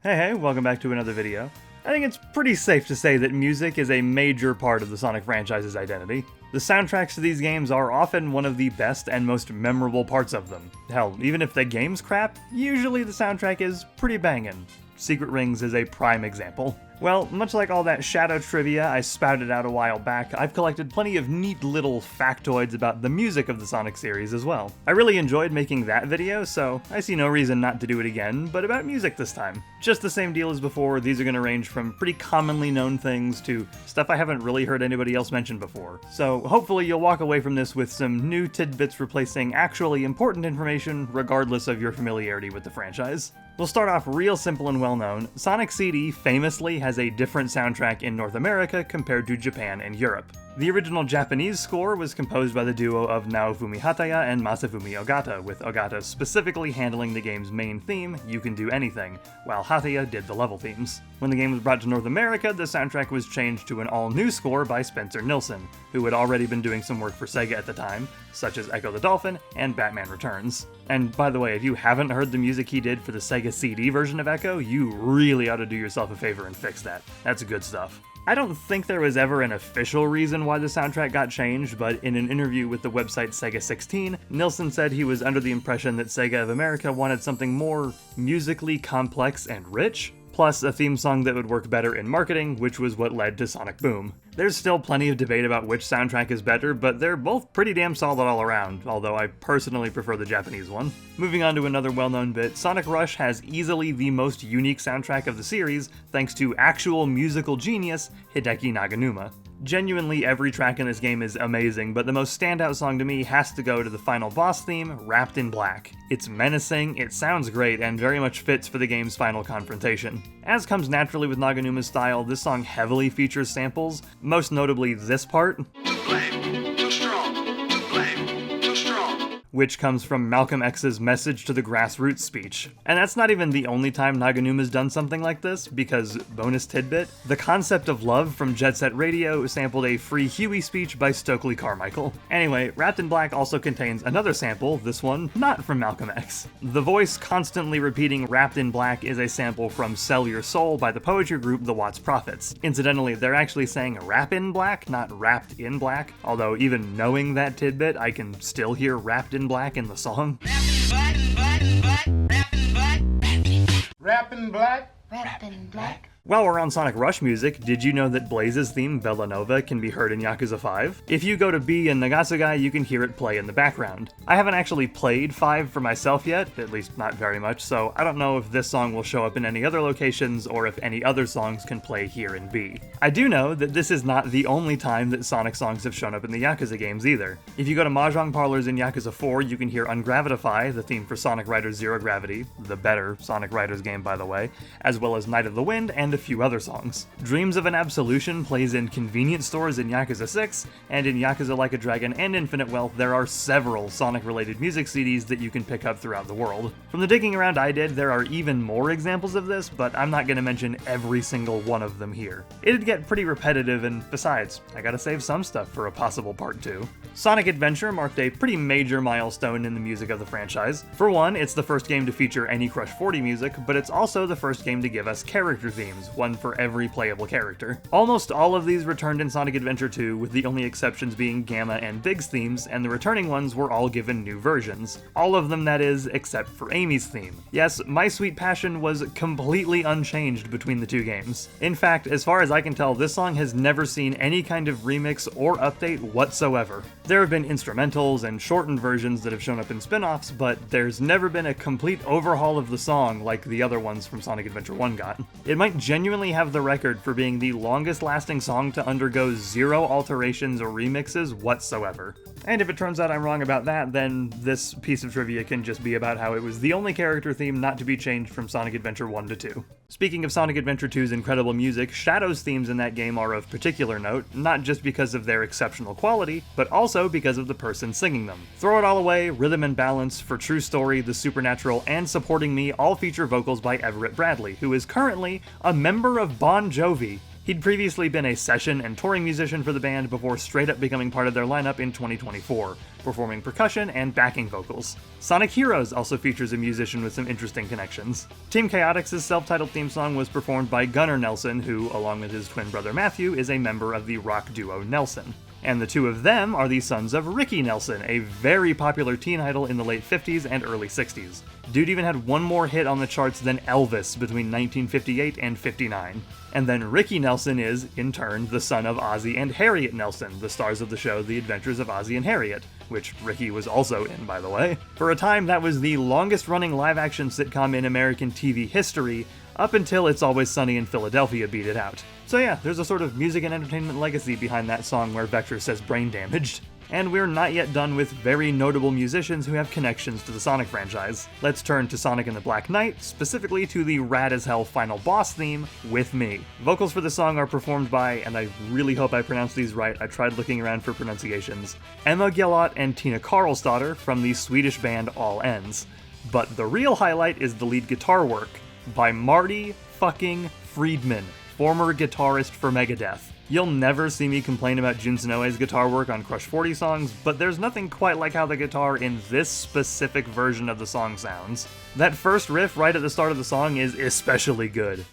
Hey, welcome back to another video. I think it's pretty safe to say that music is a major part of the Sonic franchise's identity. The soundtracks to these games are often one of the best and most memorable parts of them. Hell, even if the game's crap, usually the soundtrack is pretty bangin'. Secret Rings is a prime example. Well, much like all that Shadow trivia I spouted out a while back, I've collected plenty of neat little factoids about the music of the Sonic series as well. I really enjoyed making that video, so I see no reason not to do it again, but about music this time. Just the same deal as before, these are going to range from pretty commonly known things to stuff I haven't really heard anybody else mention before. So hopefully you'll walk away from this with some new tidbits replacing actually important information regardless of your familiarity with the franchise. We'll start off real simple and well known. Sonic CD famously has a different soundtrack in North America compared to Japan and Europe. The original Japanese score was composed by the duo of Naofumi Hataya and Masafumi Ogata, with Ogata specifically handling the game's main theme, You Can Do Anything, while Hataya did the level themes. When the game was brought to North America, the soundtrack was changed to an all-new score by Spencer Nilsson, who had already been doing some work for Sega at the time, such as Echo the Dolphin and Batman Returns. And by the way, if you haven't heard the music he did for the Sega CD version of Echo, you really ought to do yourself a favor and fix that. That's good stuff. I don't think there was ever an official reason why the soundtrack got changed, but in an interview with the website Sega 16, Nilsson said he was under the impression that Sega of America wanted something more musically complex and rich, plus a theme song that would work better in marketing, which was what led to Sonic Boom. There's still plenty of debate about which soundtrack is better, but they're both pretty damn solid all around, although I personally prefer the Japanese one. Moving on to another well-known bit, Sonic Rush has easily the most unique soundtrack of the series, thanks to actual musical genius Hideki Naganuma. Genuinely, every track in this game is amazing, but the most standout song to me has to go to the final boss theme, Wrapped in Black. It's menacing, it sounds great, and very much fits for the game's final confrontation. As comes naturally with Naganuma's style, this song heavily features samples, most notably this part, which comes from Malcolm X's Message to the Grassroots speech. And that's not even the only time Naganuma's done something like this, because, bonus tidbit, the concept of love from Jet Set Radio sampled a Free Huey speech by Stokely Carmichael. Anyway, Wrapped in Black also contains another sample, this one not from Malcolm X. The voice constantly repeating Wrapped in Black is a sample from Sell Your Soul by the poetry group The Watts Prophets. Incidentally, they're actually saying Rap in Black, not Wrapped in Black, although even knowing that tidbit, I can still hear Wrapped in Black in the song. Rapping black. Rapping black. While we're on Sonic Rush music, did you know that Blaze's theme, Bella Nova, can be heard in Yakuza 5? If you go to B in Nagasugai, you can hear it play in the background. I haven't actually played 5 for myself yet, at least not very much, so I don't know if this song will show up in any other locations or if any other songs can play here in B. I do know that this is not the only time that Sonic songs have shown up in the Yakuza games either. If you go to Mahjong parlors in Yakuza 4, you can hear Ungravitify, the theme for Sonic Riders Zero Gravity, the better Sonic Riders game by the way, as well as Night of the Wind and a few other songs. Dreams of an Absolution plays in convenience stores in Yakuza 6, and in Yakuza Like a Dragon and Infinite Wealth there are several Sonic-related music CDs that you can pick up throughout the world. From the digging around I did, there are even more examples of this, but I'm not going to mention every single one of them here. It'd get pretty repetitive, and besides, I gotta save some stuff for a possible part 2. Sonic Adventure marked a pretty major milestone in the music of the franchise. For one, it's the first game to feature any Crush 40 music, but it's also the first game to give us character themes, one for every playable character. Almost all of these returned in Sonic Adventure 2, with the only exceptions being Gamma and Big's themes, and the returning ones were all given new versions. All of them, that is, except for Amy's theme. Yes, My Sweet Passion was completely unchanged between the two games. In fact, as far as I can tell, this song has never seen any kind of remix or update whatsoever. There have been instrumentals and shortened versions that have shown up in spin-offs, but there's never been a complete overhaul of the song like the other ones from Sonic Adventure 1 got. It might genuinely have the record for being the longest lasting song to undergo 0 alterations or remixes whatsoever. And if it turns out I'm wrong about that, then this piece of trivia can just be about how it was the only character theme not to be changed from Sonic Adventure 1 to 2. Speaking of Sonic Adventure 2's incredible music, Shadow's themes in that game are of particular note, not just because of their exceptional quality, but also because of the person singing them. Throw It All Away, Rhythm and Balance, For True Story, The Supernatural, and Supporting Me all feature vocals by Everett Bradley, who is currently a member of Bon Jovi. He'd previously been a session and touring musician for the band before straight up becoming part of their lineup in 2024, performing percussion and backing vocals. Sonic Heroes also features a musician with some interesting connections. Team Chaotix's self-titled theme song was performed by Gunnar Nelson, who, along with his twin brother Matthew, is a member of the rock duo Nelson. And the two of them are the sons of Ricky Nelson, a very popular teen idol in the late 50s and early 60s. Dude even had one more hit on the charts than Elvis between 1958 and 59. And then Ricky Nelson is, in turn, the son of Ozzie and Harriet Nelson, the stars of the show The Adventures of Ozzie and Harriet, which Ricky was also in, by the way. For a time, that was the longest-running live-action sitcom in American TV history, up until It's Always Sunny in Philadelphia beat it out. So yeah, there's a sort of music and entertainment legacy behind that song where Vector says brain damaged. And we're not yet done with very notable musicians who have connections to the Sonic franchise. Let's turn to Sonic and the Black Knight, specifically to the rad-as-hell final boss theme, With Me. Vocals for the song are performed by, and I really hope I pronounced these right, I tried looking around for pronunciations, Emma Gillot and Tina Karlsdotter from the Swedish band All Ends. But the real highlight is the lead guitar work by Marty fucking Friedman, former guitarist for Megadeth. You'll never see me complain about Jun Senoe's guitar work on Crush 40 songs, but there's nothing quite like how the guitar in this specific version of the song sounds. That first riff right at the start of the song is especially good.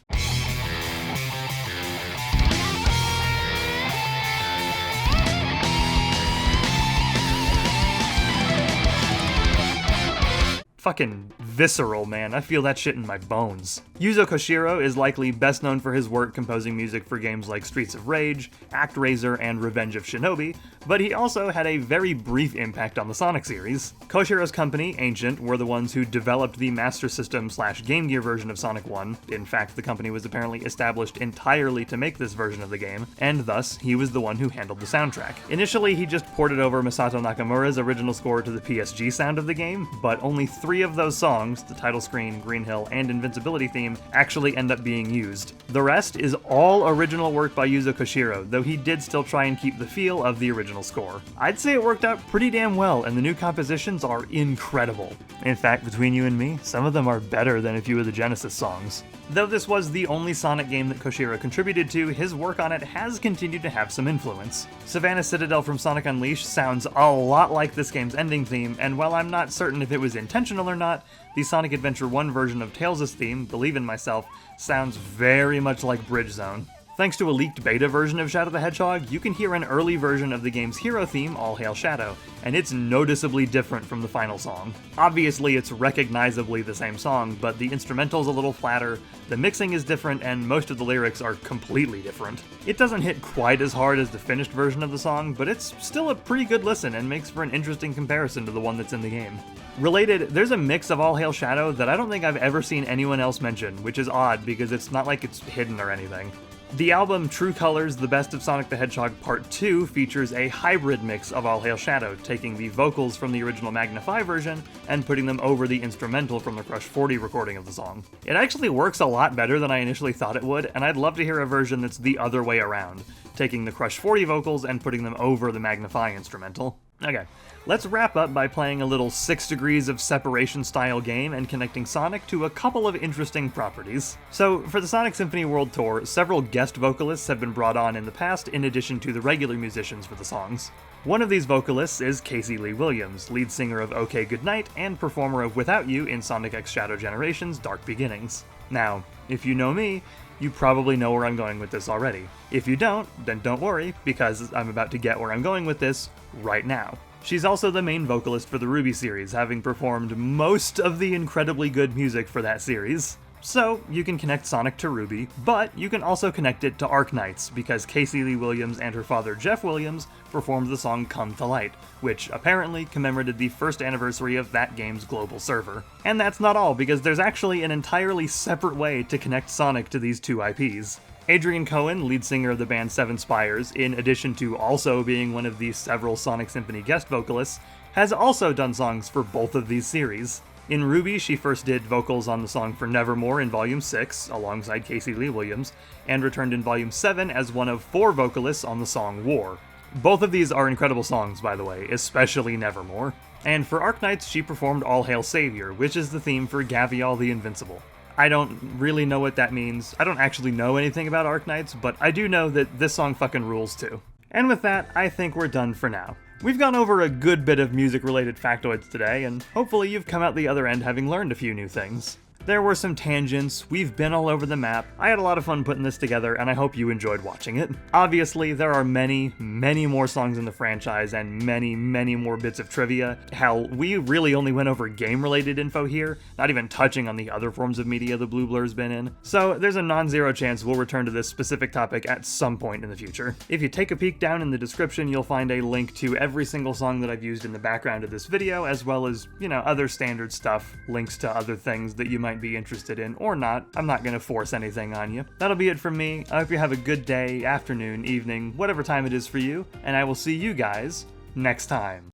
Fucking visceral, man. I feel that shit in my bones. Yuzo Koshiro is likely best known for his work composing music for games like Streets of Rage, ActRaiser, and Revenge of Shinobi, but he also had a very brief impact on the Sonic series. Koshiro's company, Ancient, were the ones who developed the Master System/Game Gear version of Sonic 1. In fact, the company was apparently established entirely to make this version of the game, and thus, he was the one who handled the soundtrack. Initially, he just ported over Masato Nakamura's original score to the PSG sound of the game, but only 3 of those songs, the title screen, Green Hill, and Invincibility theme, actually end up being used. The rest is all original work by Yuzo Koshiro, though he did still try and keep the feel of the original score. I'd say it worked out pretty damn well, and the new compositions are incredible. In fact, between you and me, some of them are better than a few of the Genesis songs. Though this was the only Sonic game that Koshiro contributed to, his work on it has continued to have some influence. Savannah Citadel from Sonic Unleashed sounds a lot like this game's ending theme, and while I'm not certain if it was intentional or not, the Sonic Adventure 1 version of Tails' theme, Believe in Myself, sounds very much like Bridge Zone. Thanks to a leaked beta version of Shadow the Hedgehog, you can hear an early version of the game's hero theme, All Hail Shadow, and it's noticeably different from the final song. Obviously, it's recognizably the same song, but the instrumental's a little flatter, the mixing is different, and most of the lyrics are completely different. It doesn't hit quite as hard as the finished version of the song, but it's still a pretty good listen and makes for an interesting comparison to the one that's in the game. Related, there's a mix of All Hail Shadow that I don't think I've ever seen anyone else mention, which is odd because it's not like it's hidden or anything. The album True Colors: The Best of Sonic the Hedgehog Part 2 features a hybrid mix of All Hail Shadow, taking the vocals from the original Magnify version and putting them over the instrumental from the Crush 40 recording of the song. It actually works a lot better than I initially thought it would, and I'd love to hear a version that's the other way around, taking the Crush 40 vocals and putting them over the Magnify instrumental. Okay, let's wrap up by playing a little 6 Degrees of Separation style game and connecting Sonic to a couple of interesting properties. So, for the Sonic Symphony World Tour, several guest vocalists have been brought on in the past in addition to the regular musicians for the songs. One of these vocalists is Casey Lee Williams, lead singer of OK Goodnight and performer of Without You in Sonic X Shadow Generations: Dark Beginnings. Now, if you know me, you probably know where I'm going with this already. If you don't, then don't worry, because I'm about to get where I'm going with this right now. She's also the main vocalist for the Ruby series, having performed most of the incredibly good music for that series. So, you can connect Sonic to Ruby, but you can also connect it to Arknights, because Casey Lee Williams and her father Jeff Williams performed the song Come to Light, which apparently commemorated the first anniversary of that game's global server. And that's not all, because there's actually an entirely separate way to connect Sonic to these two IPs. Adrian Cohen, lead singer of the band Seven Spires, in addition to also being one of the several Sonic Symphony guest vocalists, has also done songs for both of these series. In Ruby, she first did vocals on the song for Nevermore in Volume 6, alongside Casey Lee Williams, and returned in Volume 7 as one of 4 vocalists on the song War. Both of these are incredible songs, by the way, especially Nevermore. And for Arknights, she performed All Hail Savior, which is the theme for Gavial the Invincible. I don't really know what that means. I don't actually know anything about Arknights, but I do know that this song fucking rules too. And with that, I think we're done for now. We've gone over a good bit of music-related factoids today, and hopefully you've come out the other end having learned a few new things. There were some tangents, we've been all over the map, I had a lot of fun putting this together, and I hope you enjoyed watching it. Obviously, there are many, many more songs in the franchise, and many, many more bits of trivia. Hell, we really only went over game-related info here, not even touching on the other forms of media the Blue Blur's been in. So there's a non-zero chance we'll return to this specific topic at some point in the future. If you take a peek down in the description, you'll find a link to every single song that I've used in the background of this video, as well as, other standard stuff, links to other things that you might be interested in or not. I'm not going to force anything on you. That'll be it from me. I hope you have a good day, afternoon, evening, whatever time it is for you, and I will see you guys next time.